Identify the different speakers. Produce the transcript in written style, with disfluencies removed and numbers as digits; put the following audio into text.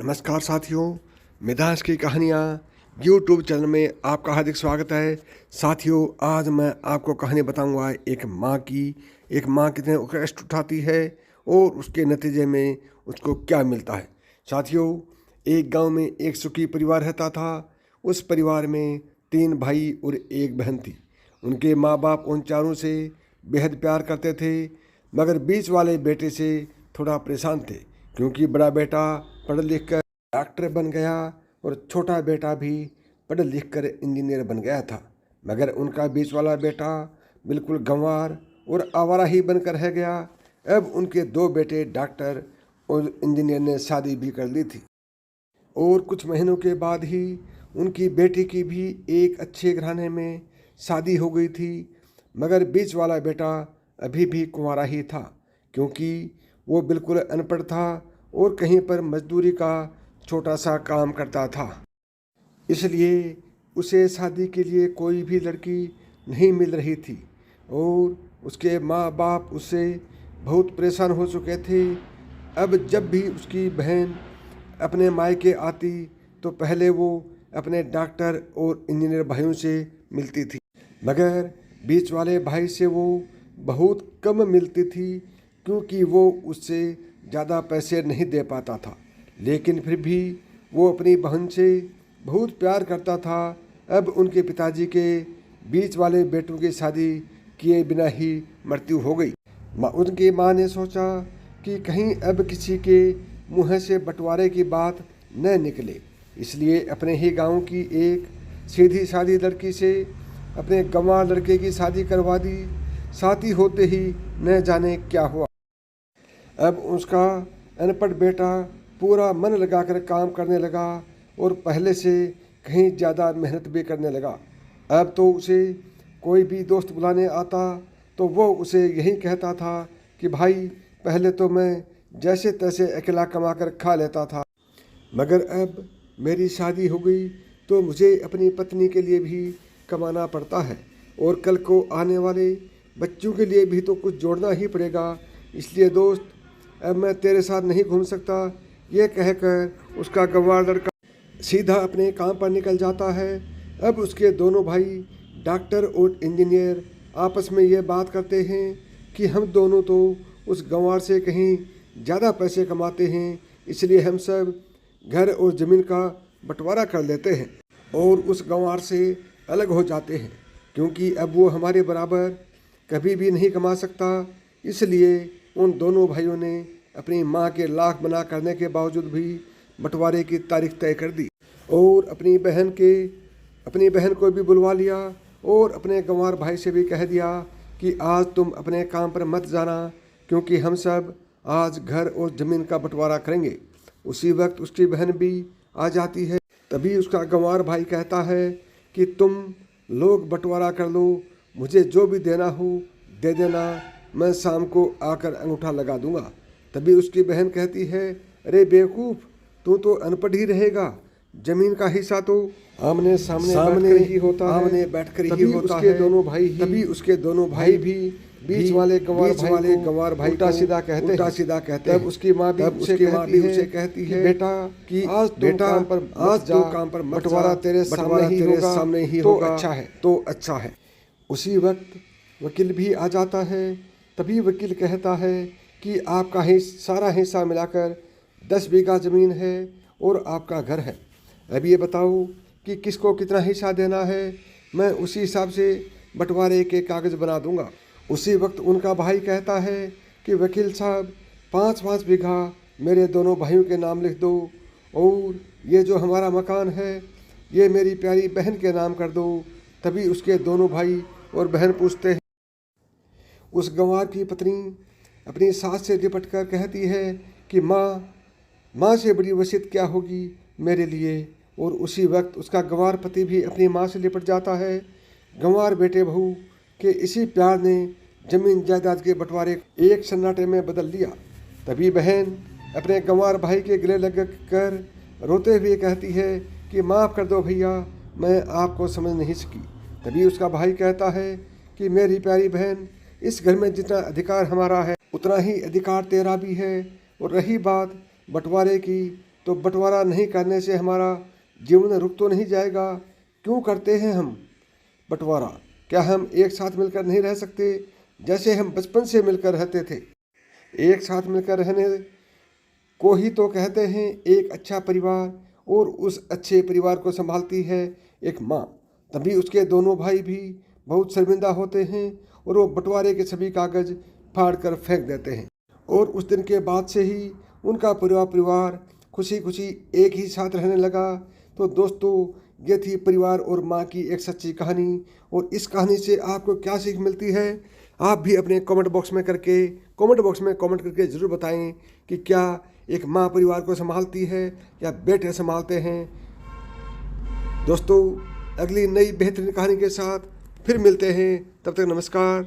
Speaker 1: नमस्कार साथियों, मिधास की कहानियाँ यूट्यूब चैनल में आपका हार्दिक स्वागत है। साथियों, आज मैं आपको कहानी बताऊंगा एक माँ की। एक माँ कितने कष्ट उठाती है और उसके नतीजे में उसको क्या मिलता है। साथियों, एक गांव में एक सुखी परिवार रहता था। उस परिवार में 3 भाई और 1 बहन थी। उनके माँ बाप उन चारों से बेहद प्यार करते थे, मगर बीच वाले बेटे से थोड़ा परेशान थे, क्योंकि बड़ा बेटा पढ़ लिख कर डॉक्टर बन गया और छोटा बेटा भी पढ़ लिख कर इंजीनियर बन गया था। मगर उनका बीच वाला बेटा बिल्कुल गंवार और आवारा ही बनकर रह गया। अब उनके 2 बेटे डॉक्टर और इंजीनियर ने शादी भी कर ली थी और कुछ महीनों के बाद ही उनकी बेटी की भी एक अच्छे घराने में शादी हो गई थी। मगर बीच वाला बेटा अभी भी कुंवारा ही था, क्योंकि वो बिल्कुल अनपढ़ था और कहीं पर मजदूरी का छोटा सा काम करता था। इसलिए उसे शादी के लिए कोई भी लड़की नहीं मिल रही थी और उसके माँ बाप उससे बहुत परेशान हो चुके थे। अब जब भी उसकी बहन अपने मायके आती तो पहले वो अपने डॉक्टर और इंजीनियर भाइयों से मिलती थी, मगर बीच वाले भाई से वो बहुत कम मिलती थी, क्योंकि वो उससे ज़्यादा पैसे नहीं दे पाता था। लेकिन फिर भी वो अपनी बहन से बहुत प्यार करता था। अब उनके पिताजी के बीच वाले बेटों की शादी किए बिना ही मृत्यु हो गई। उनकी माँ ने सोचा कि कहीं अब किसी के मुँह से बंटवारे की बात न निकले, इसलिए अपने ही गांव की एक सीधी सादी लड़की से अपने गंवार लड़के की शादी करवा दी। शादी होते ही न जाने क्या हुआ। अब उसका अनपढ़ बेटा पूरा मन लगाकर काम करने लगा और पहले से कहीं ज़्यादा मेहनत भी करने लगा। अब तो उसे कोई भी दोस्त बुलाने आता तो वो उसे यही कहता था कि भाई, पहले तो मैं जैसे तैसे अकेला कमा कर खा लेता था, मगर अब मेरी शादी हो गई तो मुझे अपनी पत्नी के लिए भी कमाना पड़ता है और कल को आने वाले बच्चों के लिए भी तो कुछ जोड़ना ही पड़ेगा। इसलिए दोस्त, अब मैं तेरे साथ नहीं घूम सकता। ये कहकर उसका गंवार लड़का सीधा अपने काम पर निकल जाता है। अब उसके दोनों भाई डॉक्टर और इंजीनियर आपस में ये बात करते हैं कि हम दोनों तो उस गंवार से कहीं ज़्यादा पैसे कमाते हैं, इसलिए हम सब घर और ज़मीन का बंटवारा कर लेते हैं और उस गंवार से अलग हो जाते हैं, क्योंकि अब वो हमारे बराबर कभी भी नहीं कमा सकता। इसलिए उन दोनों भाइयों ने अपनी माँ के लाख मना करने के बावजूद भी बंटवारे की तारीख तय कर दी और अपनी बहन को भी बुलवा लिया और अपने गंवार भाई से भी कह दिया कि आज तुम अपने काम पर मत जाना, क्योंकि हम सब आज घर और ज़मीन का बंटवारा करेंगे। उसी वक्त उसकी बहन भी आ जाती है। तभी उसका गंवार भाई कहता है कि तुम लोग बंटवारा कर लो, मुझे जो भी देना हो दे देना, मैं शाम को आकर अंगूठा लगा दूंगा। तभी उसकी बहन कहती है, अरे बेवकूफ़, तू तो अनपढ़ ही रहेगा, जमीन का हिस्सा तो आमने सामने ही होता है, आमने बैठकर ही होता है। तभी उसके दोनों भाई भी बीच वाले गंवार भाई उल्टा सीधा कहते हैं। तब उसकी माँ भी उसे कहती है बेटा कि आज तो काम पर बंटवारा तेरे सामने ही होगा, तो अच्छा है। उसी वक्त वकील भी आ जाता है। तभी वकील कहता है कि आपका सारा हिस्सा मिलाकर 10 बीघा ज़मीन है और आपका घर है। अब ये बताओ कि किसको कितना हिस्सा देना है, मैं उसी हिसाब से बंटवारे के कागज़ बना दूंगा। उसी वक्त उनका भाई कहता है कि वकील साहब, 5-5 बीघा मेरे दोनों भाइयों के नाम लिख दो और ये जो हमारा मकान है ये मेरी प्यारी बहन के नाम कर दो। तभी उसके दोनों भाई और बहन पूछते हैं। उस गंवार की पत्नी अपनी सास से लिपट कर कहती है कि माँ से बड़ी वसीयत क्या होगी मेरे लिए। और उसी वक्त उसका गंवार पति भी अपनी माँ से लिपट जाता है। गंवार बेटे बहू के इसी प्यार ने जमीन जायदाद के बंटवारे एक सन्नाटे में बदल दिया। तभी बहन अपने गंवार भाई के गले लग कर रोते हुए कहती है कि माफ़ कर दो भैया, मैं आपको समझ नहीं सकी। तभी उसका भाई कहता है कि मेरी प्यारी बहन, इस घर में जितना अधिकार हमारा है उतना ही अधिकार तेरा भी है, और रही बात बंटवारे की तो बंटवारा नहीं करने से हमारा जीवन रुक तो नहीं जाएगा? क्यों करते हैं हम बंटवारा? क्या हम एक साथ मिलकर नहीं रह सकते जैसे हम बचपन से मिलकर रहते थे? एक साथ मिलकर रहने को ही तो कहते हैं एक अच्छा परिवार, और उस अच्छे परिवार को संभालती है एक माँ। तभी उसके दोनों भाई भी बहुत शर्मिंदा होते हैं और वो बंटवारे के सभी कागज फाड़ कर फेंक देते हैं। और उस दिन के बाद से ही उनका पूरा परिवार खुशी खुशी एक ही साथ रहने लगा। तो दोस्तों, ये थी परिवार और माँ की एक सच्ची कहानी। और इस कहानी से आपको क्या सीख मिलती है, आप भी अपने कमेंट बॉक्स में कमेंट करके ज़रूर बताएं कि क्या एक माँ परिवार को संभालती है या बेटे संभालते हैं। दोस्तों, अगली नई बेहतरीन कहानी के साथ फिर मिलते हैं। तब तक नमस्कार।